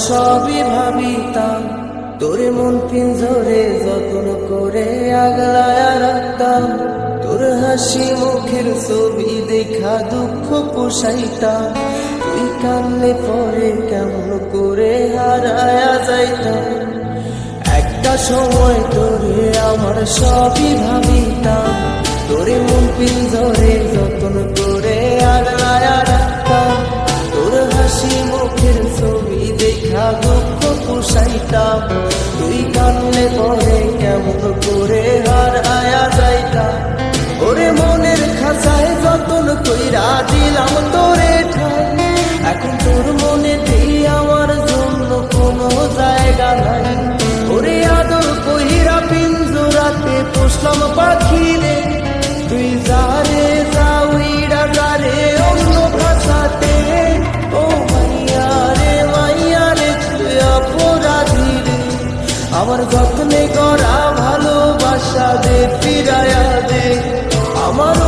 সবই ভাবিতাম, তোর মন পিঞ্জরে যত্ন করে আগলায়া রাখতাম। তোর হাসি মুখের ছবি দেখা দুঃখ পোষাইতাম। তুই কানলে পরে কেমন করে হারায়া যাইতাম। একটা সময় তোরে আমার সবই ভাবিতাম, তোরে মন পিঞ্জরে যত্ন করে আগলায়া রাখতাম। তোর হাসি মুখের ছবি দেখা দুঃখ পোষাইতাম। তুই কানলে পরে কেমন করে হারায়া যাইতাম। ওরে মনের খাঁচায় যতন কইরা দিলাম তোরে ঠাই, এখন তোর মনে আমার জন্য কোনো জায়গা নাই। ওরে আদর কইরা পিঞ্জরাতে পুষলাম পাখি রে, তুই যারে যাউইরা যারে অন্য ভাষাতে। ও মাইয়া রে তুই অপরাধী রে, আমার যত্নে করা ভালোবাসা দে ফিরায়া দে। আমার